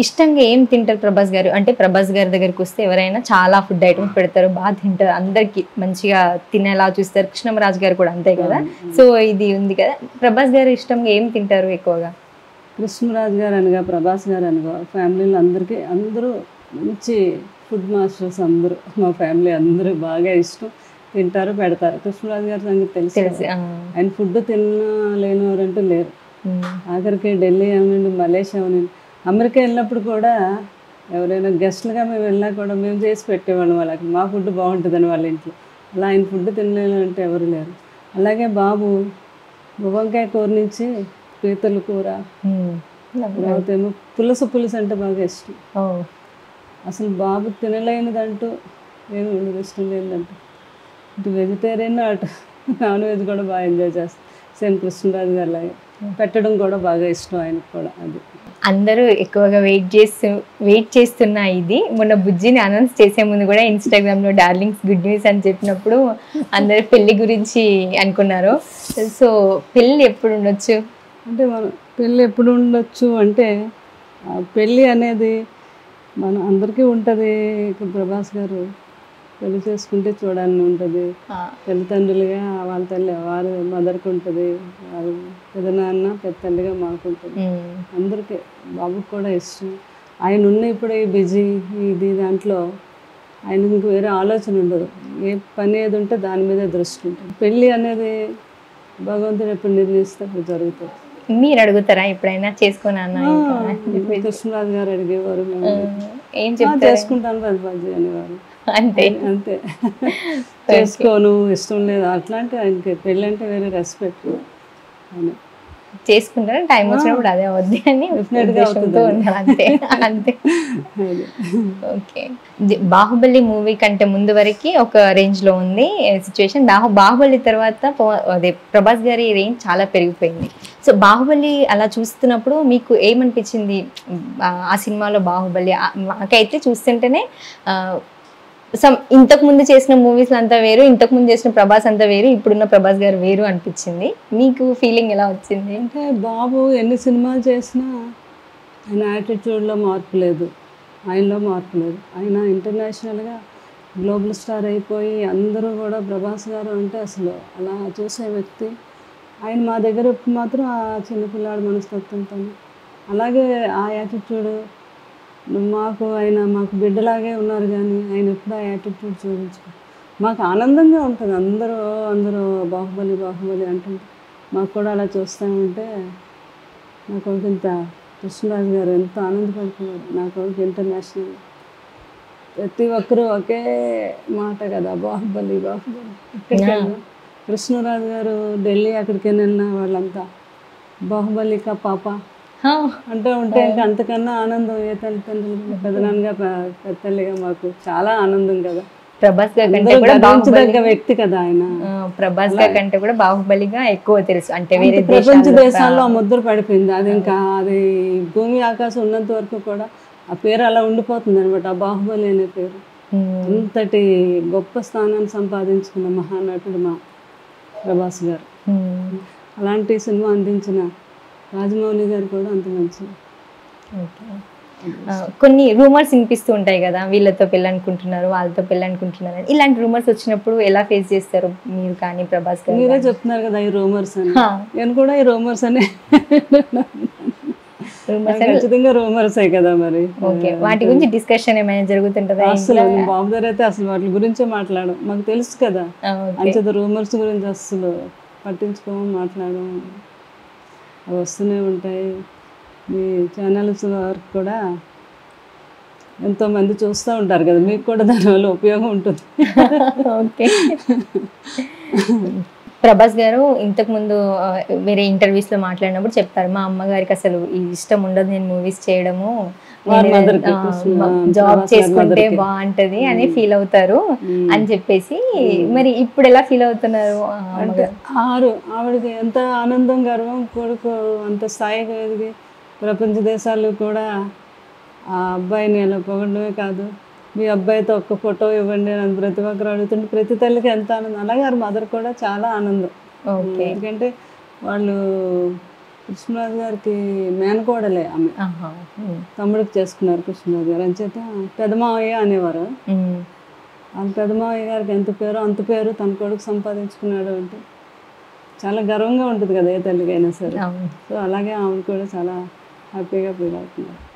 ఇష్టంగా ఏం తింటారు ప్రభాస్ గారు? అంటే ప్రభాస్ గారి దగ్గరికి వస్తే ఎవరైనా చాలా ఫుడ్ ఐటమ్స్ పెడతారు, బాగా తింటారు, అందరికి మంచిగా తినేలా చూస్తారు. కృష్ణమరాజు గారు కూడా అంతే కదా. సో ఇది ఉంది కదా, ప్రభాస్ గారు ఇష్టంగా ఏం తింటారు ఎక్కువగా? కృష్ణరాజు గారు అనగా ప్రభాస్ గారు అనగా ఫ్యామిలీలో అందరికీ అందరూ మంచి ఫుడ్ మాస్టర్స్. అందరూ మా ఫ్యామిలీ అందరూ బాగా ఇష్టం, తింటారు, పెడతారు. కృష్ణరాజు గారి సంగతి తెలుసు. ఆయన ఫుడ్ తినలేనివారంటూ లేరు. ఆఖరికి ఢిల్లీ అవనండి, మలేషియా అవనండి, అమెరికా వెళ్ళినప్పుడు కూడా ఎవరైనా గెస్ట్లుగా మేము వెళ్ళినా కూడా మేము చేసి పెట్టేవాళ్ళం వాళ్ళకి. మా ఫుడ్ బాగుంటుందని వాళ్ళ ఇంట్లో. అలా ఆయన ఫుడ్ తినలేనంటే ఎవరు లేరు. అలాగే బాబు వంకాయ కూర నుంచి పీతల కూర, తర్వాత ఏమో పులుసు అంటే బాగా ఇష్టం. అసలు బాబు తినలేనిదంటూ ఏమి ఉండదు, ఇష్టం లేనిదంటూ. ఇటు వెజిటేరియన్ అటు నాన్ వెజ్ కూడా బాగా ఎంజాయ్ చేస్తాం. సేమ్ కృష్ణరాజు గారు లాగే పెట్టడం కూడా బాగా ఇష్టం ఆయనకు కూడా. అది అందరూ ఎక్కువగా వెయిట్ చేస్తున్న ఇది మొన్న బుజ్జిని అనౌన్స్ చేసే ముందు కూడా ఇన్స్టాగ్రామ్లో డార్లింగ్స్ గుడ్ న్యూస్ అని చెప్పినప్పుడు అందరు పెళ్లి గురించి అనుకున్నారు. సో పెళ్ళి ఎప్పుడు ఉండొచ్చు అంటే మనం పెళ్ళి ఎప్పుడు ఉండొచ్చు అంటే పెళ్ళి అనేది మన అందరికీ ఉంటుంది. ప్రభాస్ గారు పెళ్లి చేసుకుంటే చూడాలని ఉంటుంది. తల్లిదండ్రులుగా వాళ్ళ తల్లి వారి మదర్కి ఉంటుంది, వారి పెదనాన్న పెద్ద తల్లిగా మాకుంటుంది. అందరికీ బాబుకి కూడా ఇష్టం. ఆయన ఉన్న ఇప్పుడు ఈ బిజీ ఇది దాంట్లో ఆయనకు ఇంక వేరే ఆలోచన ఉండదు. ఏ పని ఏది ఉంటే దాని మీదే దృష్టి ఉంటుంది. పెళ్ళి అనేది భగవంతుడు ఎప్పుడు నిర్ణయిస్తే అప్పుడు జరుగుతుంది. మీరు అడుగుతారా ఎప్పుడైనా చేసుకున్నాను? కృష్ణరాజు గారు అడిగేవారు, ఏం చేసుకుంటాను రఘుబాజీ అనేవారు. అంతే అంతే చేసుకోను, ఇష్టం లేదు అట్లాంటి. ఆయనకి పెళ్ళి అంటే వేరే రెస్పెక్ట్. చేసుకుంటారా టైం వచ్చినప్పుడు అదే అవుద్ది అని అంతే అంతే. ఓకే, బాహుబలి మూవీ కంటే ముందు వరకు ఒక రేంజ్ లో ఉంది సిచ్యువేషన్. బాహుబలి తర్వాత అదే ప్రభాస్ గారి రేంజ్ చాలా పెరిగిపోయింది. సో బాహుబలి అలా చూస్తున్నప్పుడు మీకు ఏమనిపించింది ఆ సినిమాలో? బాహుబలి నాకైతే చూస్తుంటేనే ఇంతకు ముందు చేసిన మూవీస్ అంతా వేరు, ఇంతకు ముందు చేసిన ప్రభాస్ అంతా వేరు, ఇప్పుడున్న ప్రభాస్ గారు వేరు అనిపించింది. మీకు ఫీలింగ్ ఎలా వచ్చింది? అంటే బాబు ఎన్ని సినిమాలు చేసినా ఆయన యాటిట్యూడ్లో మార్పు లేదు, ఆయనలో మార్పు లేదు. ఆయన ఇంటర్నేషనల్గా గ్లోబల్ స్టార్ అయిపోయి అందరూ కూడా ప్రభాస్ గారు అంటే అసలు అలా చూసే వ్యక్తి. ఆయన మా దగ్గర మాత్రం ఆ చిన్నపిల్లాడు మనస్తత్వంతో అలాగే ఆ యాటిట్యూడ్ మాకు బిడ్డలాగే ఉన్నారు. కానీ ఆయన ఎప్పుడు ఆ యాటిట్యూడ్ చూపించుకో మాకు ఆనందంగా ఉంటుంది. అందరూ బాహుబలి అంటుంటే మాకు కూడా అలా చూస్తూ ఉంటే నా కొడుకు ఇంత కృష్ణరాజు గారు ఎంత ఆనందపడుతున్నారు. నా కొడుకు ఇంటర్నేషనల్ ప్రతి ఒక్కరూ ఒకే మాట కదా, బాహుబలి. కృష్ణరాజు గారు ఢిల్లీ అక్కడికి వెళ్ళిన వాళ్ళంతా బాహుబలి కా పాప అంటూ ఉంటే ఇంకా అంతకన్నా ఆనందం ఏ తల్లిదండ్రులు పెదనాన్నగా పెద్ద తల్లిగా మాకు చాలా ఆనందం కదా. ప్రభాస్ గారి కంటే కూడా బాహుబలి వ్యక్తి కదా ఆయన. ప్రభాస్ గారి కంటే కూడా బాహుబలిగా ఎక్కువ తెలుసు. అంటే వేరే ప్రపంచ దేశాల్లో ఆ ముద్ర పడిపోయింది. అది ఇంకా అది భూమి ఆకాశం ఉన్నంత వరకు కూడా ఆ పేరు అలా ఉండిపోతుంది అనమాట. ఆ బాహుబలి అనే పేరు అంతటి గొప్ప స్థానాన్ని సంపాదించుకున్న మహానటుడు మా ప్రభాస్ గారు. అలాంటి సినిమా అందించిన రాజమౌళి గారు కూడా అంత మంచి. కొన్ని రూమర్స్ వినిపిస్తూ ఉంటాయి కదా, వీళ్ళతో పెళ్ళి అనుకుంటున్నారు, వాళ్ళతో పెళ్ళి అనుకుంటున్నారు. ఇలాంటి రూమర్స్ వచ్చినప్పుడు ఎలా ఫేస్ చేస్తారు మీరు కానీ ప్రభాస్ గారు? మీరే చెప్తున్నారు కదా ఈ రూమర్స్ అని. నేను కూడా ఈ రూమర్స్ అని ఖచ్చితంగా రూమర్సే కదా మరి. ఓకే, వాటి గురించి డిస్కషన్ ఏమైనా జరుగుతుంటుందా? అసలు బాబు గారు అయితే అసలు వాటి గురించే మాట్లాడడం. మాకు తెలుసు కదా, అంచేత రూమర్స్ గురించి అసలు పట్టించుకోమని మాట్లాడడం. అవి వస్తూనే ఉంటాయి. మీ ఛానల్స్ వరకు కూడా ఎంతోమంది చూస్తూ ఉంటారు కదా, మీకు కూడా దానివల్ల ఉపయోగం ఉంటుంది. ఓకే, ప్రభాస్ గారు ఇంతకుముందు వేరే ఇంటర్వ్యూస్లో మాట్లాడినప్పుడు చెప్తారు, మా అమ్మగారికి అసలు ఇష్టం ఉండదు నేను మూవీస్ చేయడము, జాబ్ చేసుకుంటే బాగుంటది అని ఫీల్ అవుతారు అని చెప్పేసి. మరి ఇప్పుడు ఎలా ఫీల్ అవుతున్నారు? ఆవిడకి ఎంత ఆనందం, గర్వం, కొడుకు అంత స్థాయిగా ఎదిగి ప్రపంచ దేశాలు కూడా ఆ అబ్బాయిని ఎలా పొగడమే కాదు, మీ అబ్బాయితో ఒక్క ఫోటో ఇవ్వండి అని ప్రతి ఒక్కరు అడుగుతుంటే ప్రతి తల్లికి ఎంత ఆనందం. అలాగే మదర్ కూడా చాలా ఆనందం. ఎందుకంటే వాళ్ళు కృష్ణరాజు గారికి మేనకోడలే ఆమె, ఆహా. తమ్ముడికి చేసుకున్నారు కృష్ణరాజు గారు. అంచేత పెదమావయ్య అనేవారు. ఆ పెదమావయ్య గారికి ఎంత పేరో అంత పేరు తన కొడుకు సంపాదించుకున్నాడు అంటే చాలా గర్వంగా ఉంటుంది కదా ఏ తల్లికైనా సరే. సో అలాగే ఆమె కూడా చాలా హ్యాపీగా ఫీల్ అవుతున్నారు.